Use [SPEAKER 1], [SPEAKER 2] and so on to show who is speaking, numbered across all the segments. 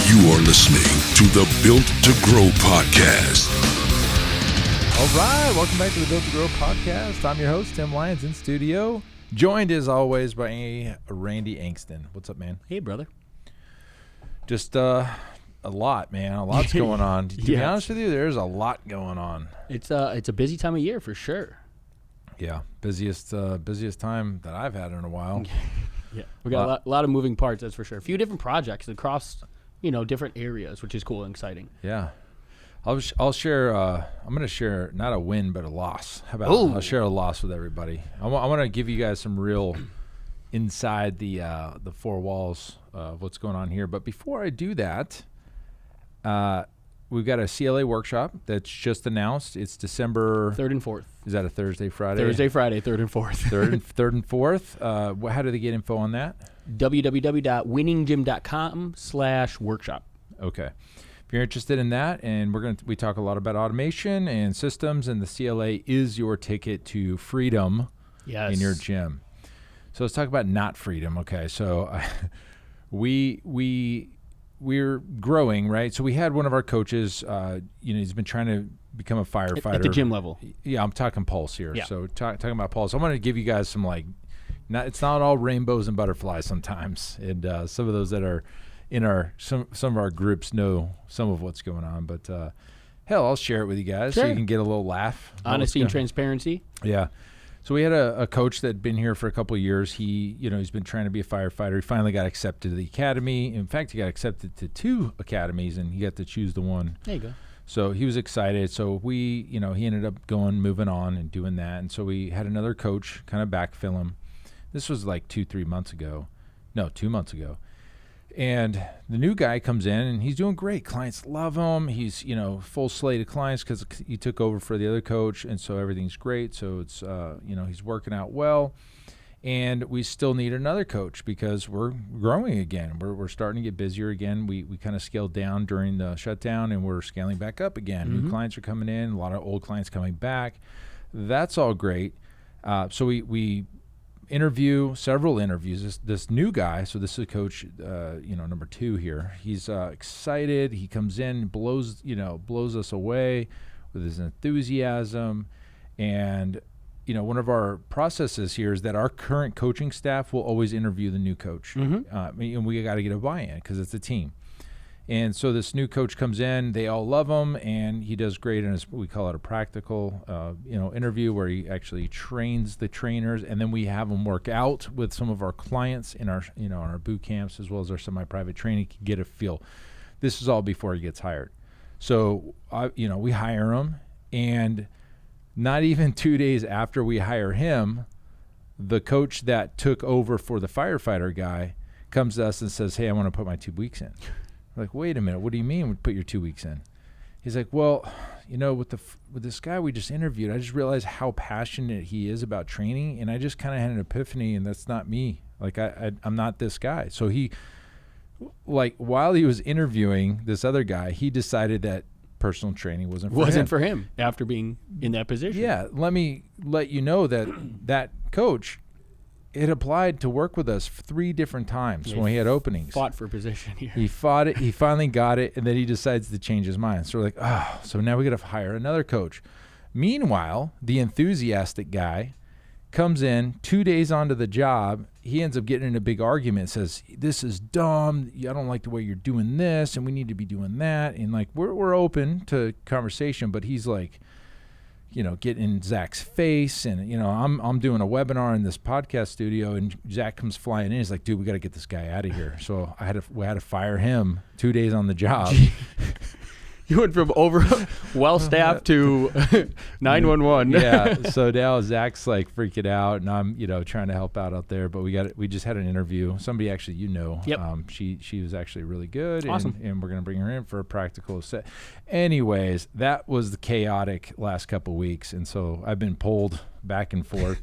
[SPEAKER 1] You are listening to the Built to Grow podcast.
[SPEAKER 2] All right, welcome back to the Built to Grow podcast. I'm your host, Tim Lyons, in studio, joined as always by Randy Angston. What's up, man?
[SPEAKER 3] Hey, brother.
[SPEAKER 2] Just a lot, man. A lot's going on. To be honest with you, there's a lot going on.
[SPEAKER 3] It's a busy time of year for sure.
[SPEAKER 2] Yeah, busiest time that I've had in a while.
[SPEAKER 3] Yeah, we got a lot of moving parts, that's for sure. A few different projects across, different areas, which is cool and exciting.
[SPEAKER 2] Yeah. I'll share. I'm going to share not a win but a loss. How about I'll share a loss with everybody. I want to give you guys some real inside the four walls of what's going on here. But before I do that, we've got a CLA workshop that's just announced. It's December
[SPEAKER 3] 3rd and 4th.
[SPEAKER 2] Is that a Thursday, Friday?
[SPEAKER 3] Thursday, Friday, 3rd and 4th.
[SPEAKER 2] third and fourth. How do they get info on that?
[SPEAKER 3] www.winninggym.com/workshop.
[SPEAKER 2] Okay. If you're interested in that, and we talk a lot about automation and systems, and the CLA is your ticket to freedom in your gym. So let's talk about not freedom. Okay, so we're growing, right? So we had one of our coaches, he's been trying to become a firefighter.
[SPEAKER 3] At the gym level.
[SPEAKER 2] Yeah, I'm talking Pulse here.
[SPEAKER 3] Yeah.
[SPEAKER 2] So talking about Pulse, I'm going to give you guys some it's not all rainbows and butterflies sometimes, and some of those that are in some of our groups know some of what's going on, but hell, I'll share it with you guys so you can get a little laugh.
[SPEAKER 3] Honesty and transparency.
[SPEAKER 2] Yeah. So we had a coach that had been here for a couple of years. He's been trying to be a firefighter. He finally got accepted to the academy. In fact, he got accepted to 2 academies, and he got to choose the one.
[SPEAKER 3] There you go.
[SPEAKER 2] So he was excited. So he ended up moving on and doing that. And so we had another coach kind of backfill him. This was like 2 months ago. No, 2 months ago. And the new guy comes in, and he's doing great. Clients love him. He's, full slate of clients because he took over for the other coach, and so everything's great. So it's, he's working out well. And we still need another coach because we're growing again. We're starting to get busier again. We kind of scaled down during the shutdown, and we're scaling back up again.
[SPEAKER 3] Mm-hmm.
[SPEAKER 2] New clients are coming in, a lot of old clients coming back. That's all great. So we interview several interviews. This new guy, so this is coach, number 2 here. He's excited. He comes in, blows us away with his enthusiasm. And one of our processes here is that our current coaching staff will always interview the new coach.
[SPEAKER 3] Mm-hmm.
[SPEAKER 2] And we got to get a buy-in because it's a team. And so this new coach comes in, they all love him, and he does great in we call it a practical, interview where he actually trains the trainers, and then we have him work out with some of our clients in our, in our boot camps as well as our semi-private training to get a feel. This is all before he gets hired. So, we hire him, and not even 2 days after we hire him, the coach that took over for the firefighter guy comes to us and says, "Hey, I want to put my 2 weeks in." We're like, wait a minute, what do you mean we put your 2 weeks in? He's like, well, with this guy we just interviewed, I just realized how passionate he is about training, and I just kind of had an epiphany, and that's not me. Like, I'm not this guy. So he, while he was interviewing this other guy, he decided that personal training wasn't
[SPEAKER 3] for him after being in that position.
[SPEAKER 2] Yeah, let me let you know that coach had applied to work with us 3 different times when he had openings.
[SPEAKER 3] Fought for position here.
[SPEAKER 2] He fought it. He finally got it, and then he decides to change his mind. So we're like, so now we got to hire another coach. Meanwhile, the enthusiastic guy comes in 2 days onto the job. He ends up getting in a big argument, says, "This is dumb. I don't like the way you're doing this, and we need to be doing that." And we're open to conversation, but he's like, get in Zach's face, and I'm doing a webinar in this podcast studio, and Zach comes flying in. He's like, "Dude, we got to get this guy out of here." So we had to fire him 2 days on the job.
[SPEAKER 3] You went from well-staffed to 911.
[SPEAKER 2] Yeah. So now Zach's freaking out, and I'm trying to help out there. But we just had an interview. Somebody actually
[SPEAKER 3] Yep.
[SPEAKER 2] She was actually really good.
[SPEAKER 3] Awesome.
[SPEAKER 2] And we're gonna bring her in for a practical set. Anyways, that was the chaotic last couple of weeks, and so I've been pulled back and forth.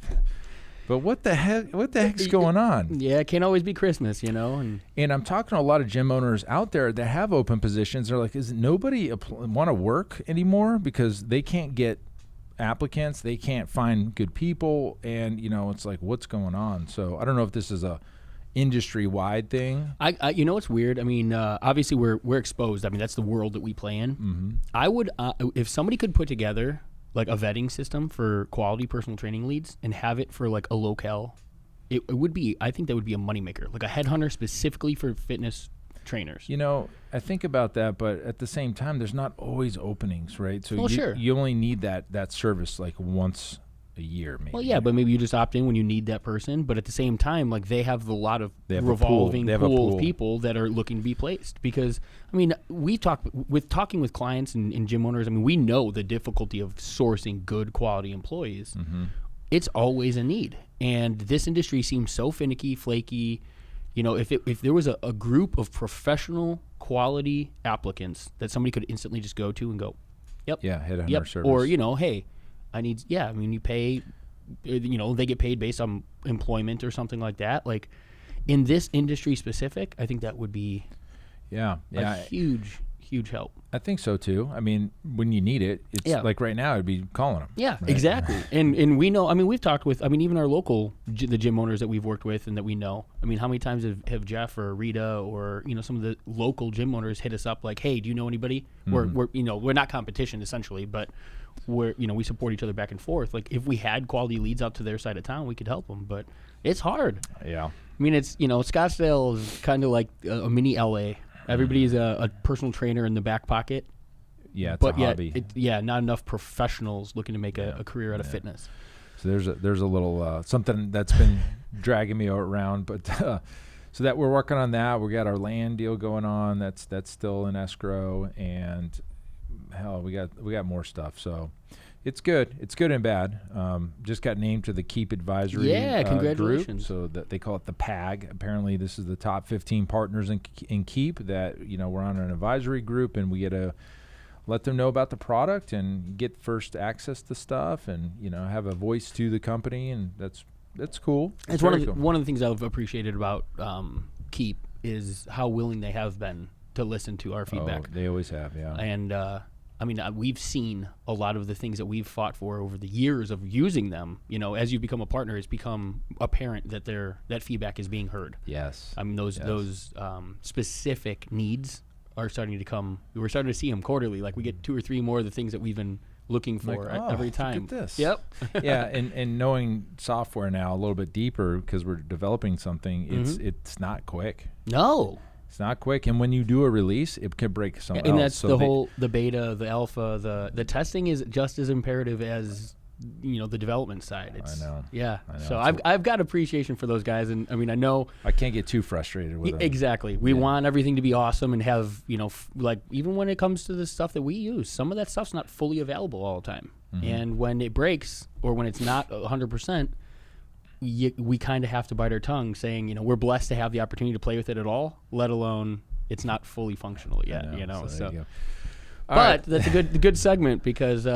[SPEAKER 2] But what the heck's going on?
[SPEAKER 3] Yeah, it can't always be Christmas, And
[SPEAKER 2] I'm talking to a lot of gym owners out there that have open positions. They're like, is nobody want to work anymore because they can't get applicants, they can't find good people, and it's like, what's going on? So I don't know if this is a industry-wide thing.
[SPEAKER 3] I you know what's weird? I mean, obviously we're exposed. I mean, that's the world that we play in.
[SPEAKER 2] Mm-hmm.
[SPEAKER 3] I would, if somebody could put together like a vetting system for quality personal training leads and have it for like a locale, it would be. I think that would be a moneymaker, like a headhunter specifically for fitness trainers.
[SPEAKER 2] You know, I think about that, but at the same time, there's not always openings, right? So
[SPEAKER 3] Well, sure.
[SPEAKER 2] you only need that service like once a year, maybe.
[SPEAKER 3] Well, yeah, but maybe you just opt in when you need that person. But at the same time, like they have a lot of
[SPEAKER 2] They have a
[SPEAKER 3] revolving
[SPEAKER 2] pool. They have a
[SPEAKER 3] pool
[SPEAKER 2] pool.
[SPEAKER 3] of people that are looking to be placed. Because I mean, we talking with clients and gym owners. I mean, we know the difficulty of sourcing good quality employees.
[SPEAKER 2] Mm-hmm.
[SPEAKER 3] It's always a need, and this industry seems so finicky, flaky. You know, if there was a group of professional quality applicants that somebody could instantly just go to and go, yep,
[SPEAKER 2] Yeah, headhunter
[SPEAKER 3] yep,
[SPEAKER 2] service.
[SPEAKER 3] or you know, hey, I need, yeah, I mean, you pay, you know, they get paid based on employment or something like that. Like in this industry specific, I think that would be
[SPEAKER 2] yeah.
[SPEAKER 3] a huge help.
[SPEAKER 2] I think so too. I mean, when you need it, it's
[SPEAKER 3] Yeah.
[SPEAKER 2] like right now, I'd be calling them.
[SPEAKER 3] Yeah, exactly. And we know, I mean, we've talked with, I mean, even our local, the gym owners that we've worked with and that we know. I mean, how many times have Jeff or Rita or, you know, some of the local gym owners hit us up like, hey, do you know anybody? We're you know, we're not competition essentially, but we're, you know, we support each other back and forth. Like if we had quality leads out to their side of town, we could help them, but it's hard.
[SPEAKER 2] Yeah.
[SPEAKER 3] I mean, it's, you know, Scottsdale is kind of like a mini LA. Everybody's a personal trainer in the back pocket.
[SPEAKER 2] Yeah, it's
[SPEAKER 3] But
[SPEAKER 2] a hobby.
[SPEAKER 3] not enough professionals looking to make a career out of fitness.
[SPEAKER 2] So there's a little something that's been dragging me around, but so that we're working on that. We got our land deal going on. That's still in escrow, and hell, we got more stuff. So it's good. It's good and bad. Just got named to the Keep Advisory
[SPEAKER 3] congratulations.
[SPEAKER 2] group, so that they call it the PAG. Apparently, this is the top 15 partners in Keep that, you know, we're on an advisory group, and we get to let them know about the product and get first access to stuff, and, you know, have a voice to the company, and that's cool.
[SPEAKER 3] It's one of the things I've appreciated about Keep is how willing they have been to listen to our feedback.
[SPEAKER 2] They always have, yeah.
[SPEAKER 3] And I mean, we've seen a lot of the things that we've fought for over the years of using them. You know, as you become a partner, it's become apparent that that feedback is being heard.
[SPEAKER 2] Yes.
[SPEAKER 3] I mean, those specific needs are starting to come. We're starting to see them quarterly. Like we get 2 or 3 more of the things that we've been looking for
[SPEAKER 2] Like,
[SPEAKER 3] every time.
[SPEAKER 2] Look at this.
[SPEAKER 3] Yep.
[SPEAKER 2] Yeah, and knowing software now a little bit deeper because we're developing something, it's not quick.
[SPEAKER 3] No.
[SPEAKER 2] It's not quick, and when you do a release, it could break something
[SPEAKER 3] And
[SPEAKER 2] else.
[SPEAKER 3] that's
[SPEAKER 2] So
[SPEAKER 3] the beta, the alpha, the testing is just as imperative as, you know, the development side. It's,
[SPEAKER 2] I know.
[SPEAKER 3] Yeah.
[SPEAKER 2] I know.
[SPEAKER 3] So I've got appreciation for those guys, and I mean I know
[SPEAKER 2] I can't get too frustrated with them.
[SPEAKER 3] exactly. We want everything to be awesome and have, you know, like even when it comes to the stuff that we use, some of that stuff's not fully available all the time, and when it breaks or when it's not 100%. We kind of have to bite our tongue saying, you know, we're blessed to have the opportunity to play with it at all, let alone it's not fully functional yet, you know.
[SPEAKER 2] there you go.
[SPEAKER 3] But
[SPEAKER 2] All right.
[SPEAKER 3] that's a good segment because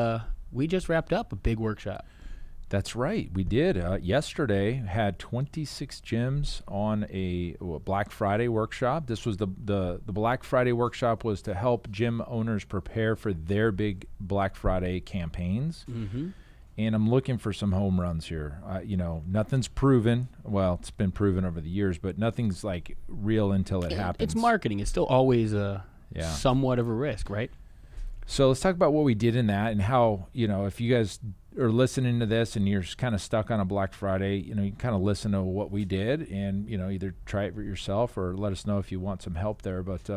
[SPEAKER 3] we just wrapped up a big workshop.
[SPEAKER 2] That's right. We did. Yesterday had 26 gyms on a Black Friday workshop. This was the Black Friday workshop was to help gym owners prepare for their big Black Friday campaigns. Mm-hmm. And I'm looking for some home runs here. You know, nothing's proven. Well, it's been proven over the years, but nothing's like real until it happens.
[SPEAKER 3] It's marketing. It's still always
[SPEAKER 2] Yeah.
[SPEAKER 3] somewhat of a risk, right?
[SPEAKER 2] So let's talk about what we did in that and how, you know, if you guys are listening to this and you're kind of stuck on a Black Friday, you know, you can kind of listen to what we did and, you know, either try it for yourself or let us know if you want some help there. But,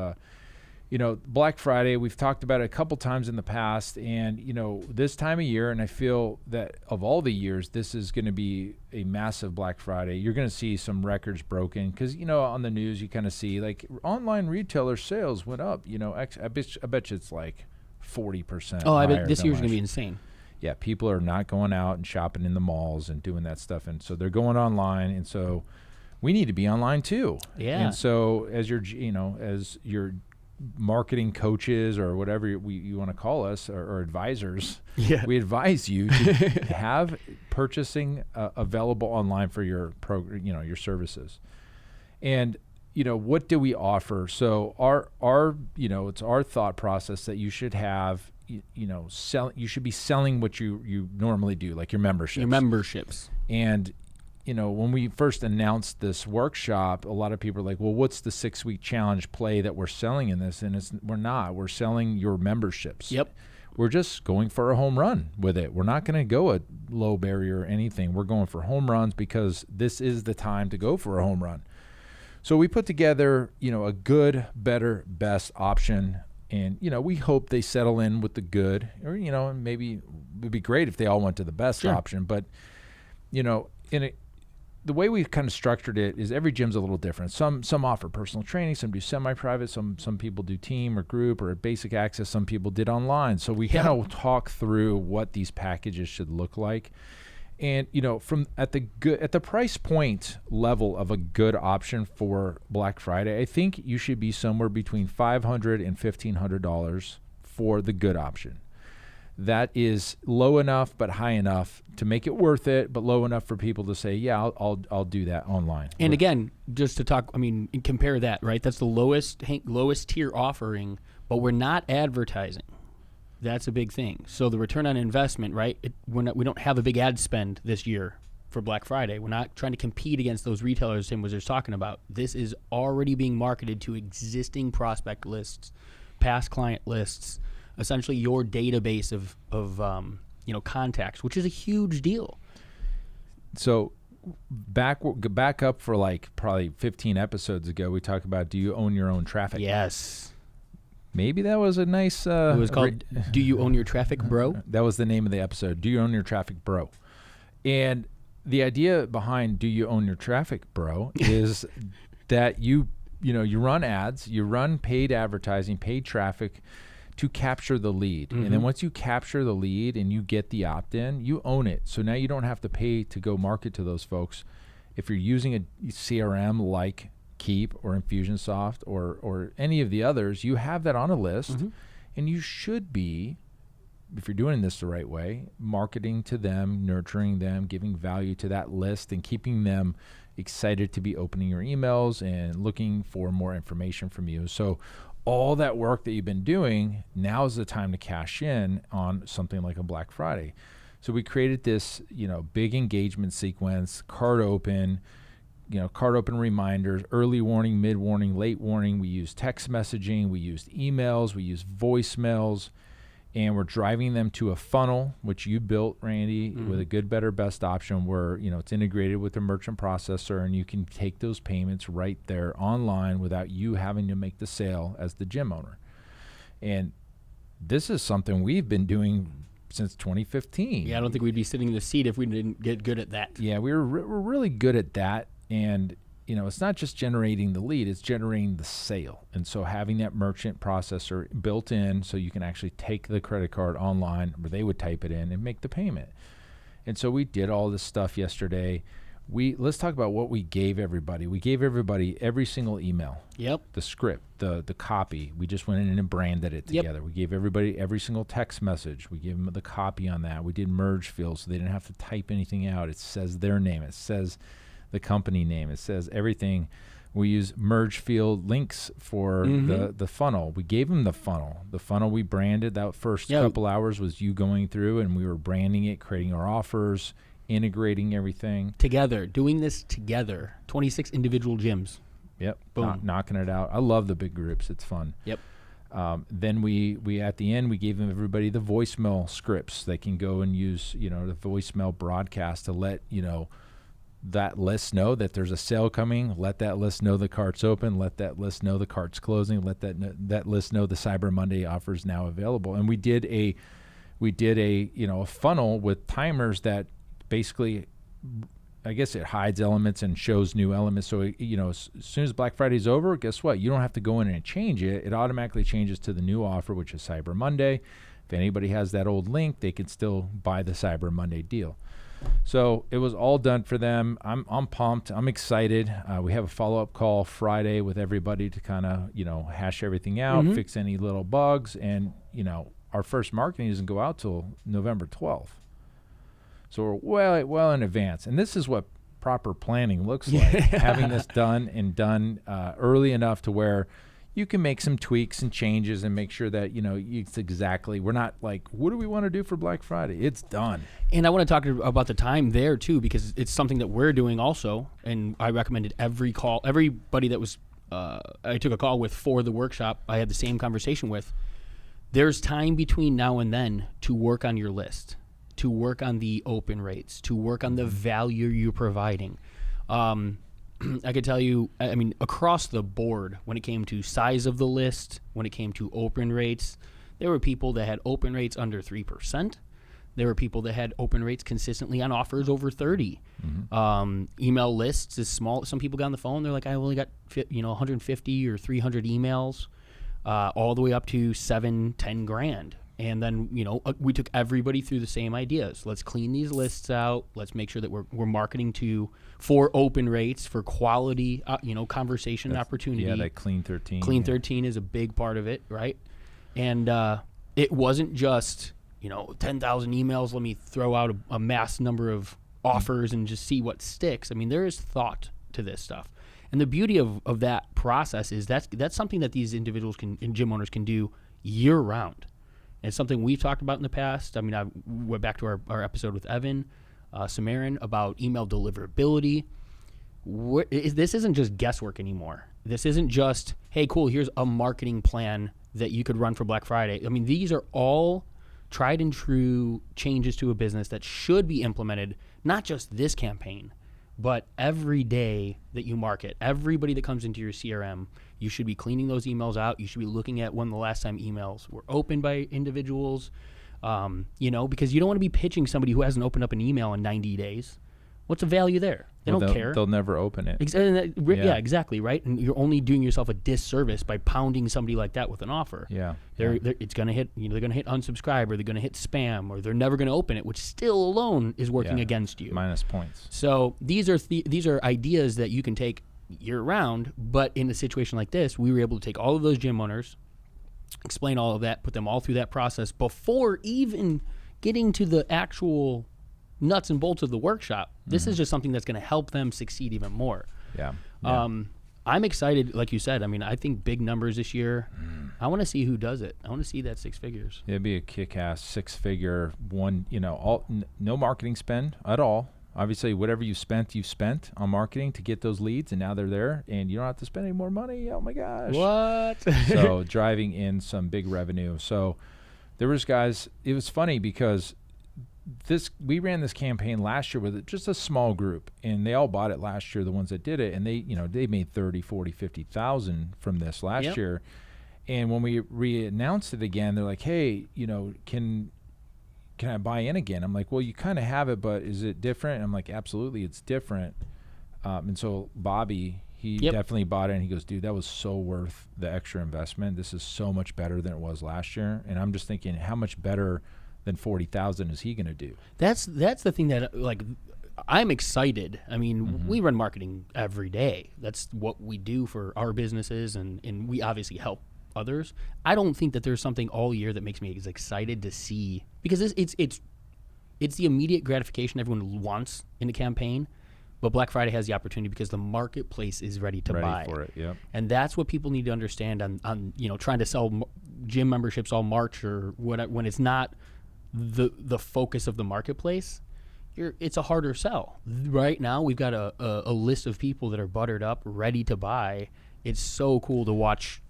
[SPEAKER 2] you know, Black Friday, we've talked about it a couple times in the past, and, you know, this time of year, and I feel that of all the years, this is going to be a massive Black Friday. You're going to see some records broken because, you know, on the news, you kind of see like online retailer sales went up, you know, I bet you it's like 40%.
[SPEAKER 3] Oh, I bet
[SPEAKER 2] higher
[SPEAKER 3] this
[SPEAKER 2] than
[SPEAKER 3] year's going to
[SPEAKER 2] last
[SPEAKER 3] be insane.
[SPEAKER 2] Yeah, people are not going out and shopping in the malls and doing that stuff, and so they're going online, and so we need to be online too.
[SPEAKER 3] Yeah.
[SPEAKER 2] And so as your, you know, as your marketing coaches or whatever you want to call us or advisors, we advise you to have purchasing available online for your your services. And you know, what do we offer? So our you know, it's our thought process that you should have, you know, you should be selling what you normally do, like your memberships.
[SPEAKER 3] Your memberships.
[SPEAKER 2] And when we first announced this workshop, a lot of people are like, well, what's the 6-week challenge play that we're selling in this? And we're not. We're selling your memberships.
[SPEAKER 3] Yep.
[SPEAKER 2] We're just going for a home run with it. We're not going to go a low barrier or anything. We're going for home runs because this is the time to go for a home run. So we put together, a good, better, best option. And, we hope they settle in with the good, or, maybe it would be great if they all went to the best option. But, the way we've kind of structured it is every gym's a little different. Some offer personal training, some do semi-private, some people do team or group or basic access, some people did online. So we kind of talk through what these packages should look like. And from at the price point level of a good option for Black Friday, I think you should be somewhere between $500 and $1,500 for the good option. That is low enough but high enough to make it worth it, but low enough for people to say, yeah, I'll do that online.
[SPEAKER 3] And again, just to talk, compare that, right? That's the lowest tier offering, but we're not advertising. That's a big thing. So the return on investment, right? We don't have a big ad spend this year for Black Friday. We're not trying to compete against those retailers Tim was just talking about. This is already being marketed to existing prospect lists, past client lists, essentially your database of contacts, which is a huge deal.
[SPEAKER 2] So back up for like probably 15 episodes ago, we talked about, do you own your own traffic?
[SPEAKER 3] Yes.
[SPEAKER 2] Maybe that was a nice...
[SPEAKER 3] it was called, Do You Own Your Traffic, Bro?
[SPEAKER 2] That was the name of the episode, Do You Own Your Traffic, Bro? And the idea behind Do You Own Your Traffic, Bro is that you run ads, you run paid advertising, paid traffic to capture the lead. Mm-hmm. And then once you capture the lead and you get the opt-in, you own it. So now you don't have to pay to go market to those folks. If you're using a CRM like Keep or Infusionsoft or any of the others, you have that on a list. Mm-hmm. And you should be, if you're doing this the right way, marketing to them, nurturing them, giving value to that list, and keeping them excited to be opening your emails and looking for more information from you. So all that work that you've been doing, now is the time to cash in on something like a Black Friday. So we created this, big engagement sequence, card open reminders, early warning, mid warning, late warning. We use text messaging, we used emails, we used voicemails, and we're driving them to a funnel, which you built, Randy, with a good, better, best option where, it's integrated with the merchant processor, and you can take those payments right there online without you having to make the sale as the gym owner. And this is something we've been doing since 2015.
[SPEAKER 3] Yeah, I don't think we'd be sitting in the seat if we didn't get good at that.
[SPEAKER 2] Yeah, we're really good at that. And, it's not just generating the lead, it's generating the sale. And so having that merchant processor built in so you can actually take the credit card online where they would type it in and make the payment. And so we did all this stuff yesterday. Let's talk about what we gave everybody. We gave everybody every single email.
[SPEAKER 3] Yep.
[SPEAKER 2] The script, the copy. We just went in and branded it together. Yep. We gave everybody every single text message. We gave them the copy on that. We did merge fields so they didn't have to type anything out. It says their name. It says the company name. It says everything. We use merge field links for the funnel. We gave them the funnel. The funnel we branded. That first couple hours was you going through, and we were branding it, creating our offers, integrating everything.
[SPEAKER 3] Together. Doing this together. 26 individual gyms.
[SPEAKER 2] Yep.
[SPEAKER 3] Boom.
[SPEAKER 2] Knocking it out. I love the big groups. It's fun.
[SPEAKER 3] Yep.
[SPEAKER 2] Then we at the end, we gave everybody the voicemail scripts. They can go and use, the voicemail broadcast to let, that list know that there's a sale coming. Let that list know the cart's open. Let that list know the cart's closing. Let that list know the Cyber Monday offer is now available. And we did a funnel with timers that basically, I guess it hides elements and shows new elements. So as soon as Black Friday's over, guess what? You don't have to go in and change it. It automatically changes to the new offer, which is Cyber Monday. If anybody has that old link, they can still buy the Cyber Monday deal. So it was all done for them. I'm pumped. I'm excited. We have a follow-up call Friday with everybody to kind of, hash everything out, fix any little bugs. And, our first marketing doesn't go out till November 12th. So we're well in advance. And this is what proper planning looks like, having this done early enough to where you can make some tweaks and changes and make sure that, it's exactly, we're not like, what do we want to do for Black Friday? It's done.
[SPEAKER 3] And I want to talk about the time there too, because it's something that we're doing also. And I recommended everybody that was, I took a call with for the workshop, I had the same conversation with. There's time between now and then to work on your list, to work on the open rates, to work on the value you're providing. I could tell you, I mean, across the board, when it came to size of the list, when it came to open rates, there were people that had open rates under 3%. There were people that had open rates consistently on offers over 30. Email lists is small. Some people got on the phone. They're like, I only got 150 or 300 emails, all the way up to 7-10 grand. And then, we took everybody through the same ideas. Let's clean these lists out. Let's make sure that we're marketing for open rates, for quality, conversation opportunity.
[SPEAKER 2] Yeah, that Clean 13.
[SPEAKER 3] Clean 13 is a big part of it, right? And it wasn't just, 10,000 emails. Let me throw out a mass number of offers and just see what sticks. I mean, there is thought to this stuff. And the beauty of that process is that's something that these individuals and gym owners can do year round. And it's something we've talked about in the past. I mean, I went back to our episode with Evan Samarin about email deliverability. This isn't just guesswork anymore. This isn't just, hey, cool, here's a marketing plan that you could run for Black Friday. I mean, these are all tried and true changes to a business that should be implemented, not just this campaign, but every day that you market, everybody that comes into your CRM, you should be cleaning those emails out. You should be looking at when the last time emails were opened by individuals, because you don't want to be pitching somebody who hasn't opened up an email in 90 days. What's the value there? They'll care.
[SPEAKER 2] They'll never open it.
[SPEAKER 3] Yeah, exactly, right? And you're only doing yourself a disservice by pounding somebody like that with an offer.
[SPEAKER 2] Yeah.
[SPEAKER 3] It's going to hit, they're going to hit unsubscribe, or they're going to hit spam, or they're never going to open it, which still alone is working against you.
[SPEAKER 2] Minus points.
[SPEAKER 3] So these are ideas that you can take year round, but in a situation like this, we were able to take all of those gym owners, explain all of that, put them all through that process before even getting to the actual nuts and bolts of the workshop. This is just something that's going to help them succeed even more.
[SPEAKER 2] Yeah.
[SPEAKER 3] I'm excited, like you said. I mean, I think big numbers this year. I want to see who does it. I want to see that 6 figures.
[SPEAKER 2] It'd be a kick-ass 6-figure one. No marketing spend at all. Obviously, whatever you spent on marketing to get those leads, and now they're there, and you don't have to spend any more money. Oh my gosh!
[SPEAKER 3] What?
[SPEAKER 2] So driving in some big revenue. So there was guys. It was funny because we ran this campaign last year with just a small group, and they all bought it last year, the ones that did it, and they made 30, 40, 50,000 from this last year. And when we re-announced it again, they're like, hey, can I buy in again? I'm like, well, you kind of have it, but is it different? And I'm like, absolutely, it's different. And so Bobby, he definitely bought it, and he goes, dude, that was so worth the extra investment. This is so much better than it was last year. And I'm just thinking, how much better than 40,000 is he going to do?
[SPEAKER 3] That's the thing that, like, I'm excited. I mean, we run marketing every day. That's what we do for our businesses, and we obviously help others. I don't think that there's something all year that makes me as excited to see, because it's the immediate gratification everyone wants in a campaign, but Black Friday has the opportunity because the marketplace is ready to buy
[SPEAKER 2] for it. Yep.
[SPEAKER 3] And that's what people need to understand on trying to sell gym memberships all March or what, when it's not the focus of the marketplace. It's a harder sell. Right now we've got a list of people that are buttered up, ready to buy. It's so cool to watch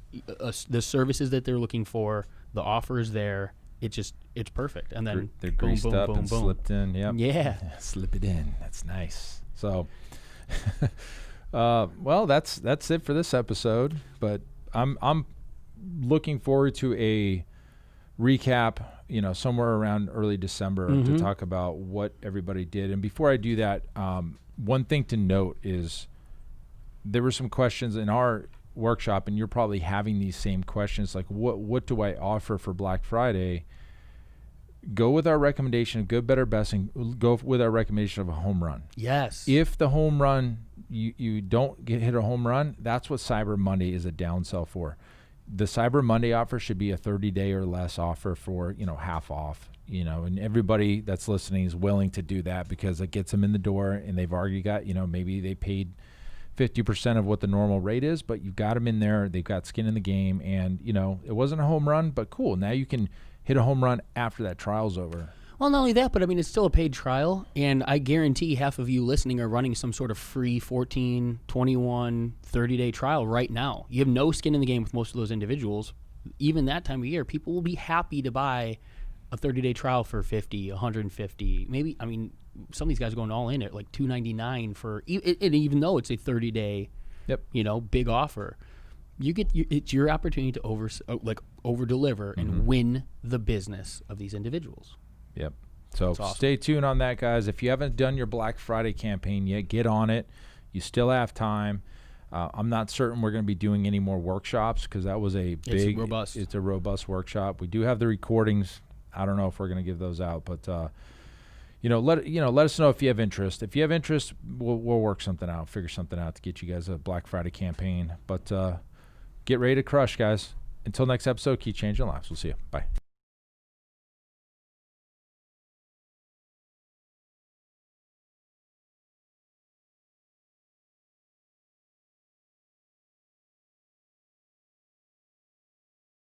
[SPEAKER 3] the services that they're looking for, the offers there. It's perfect. And then
[SPEAKER 2] they're greased up and slipped in. Yep.
[SPEAKER 3] Yeah.
[SPEAKER 2] Slip it in. That's nice. So, well, that's it for this episode. But I'm looking forward to a recap, somewhere around early December to talk about what everybody did. And before I do that, one thing to note is there were some questions in our workshop, and you're probably having these same questions, like what do I offer for Black Friday? Go with our recommendation of good, better, best, and go with our recommendation of a home run.
[SPEAKER 3] Yes.
[SPEAKER 2] If the home run, you don't hit a home run, that's what Cyber Monday is a downsell for. The Cyber Monday offer should be a 30-day or less offer for, half off, and everybody that's listening is willing to do that because it gets them in the door, and they've already got, maybe they paid 50% of what the normal rate is, but you've got them in there. They've got skin in the game, and it wasn't a home run, but cool. Now you can hit a home run after that trial's over.
[SPEAKER 3] Well, not only that, but I mean, it's still a paid trial, and I guarantee half of you listening are running some sort of free 14, 21, 30-day trial right now. You have no skin in the game with most of those individuals. Even that time of year, people will be happy to buy a 30-day trial for $50, $150, maybe. I mean, some of these guys are going all in at like $299 for, and even though it's a 30-day, big offer, it's your opportunity to over deliver and win the business of these individuals.
[SPEAKER 2] Yep. So
[SPEAKER 3] awesome.
[SPEAKER 2] Stay tuned on that, guys. If you haven't done your Black Friday campaign yet, get on it. You still have time. I'm not certain we're going to be doing any more workshops because that was a big, it's a robust workshop. We do have the recordings. I don't know if we're going to give those out, but let us know if you have interest. If you have interest, we'll work something out, figure something out to get you guys a Black Friday campaign. But get ready to crush, guys. Until next episode, keep changing lives. We'll see you. Bye.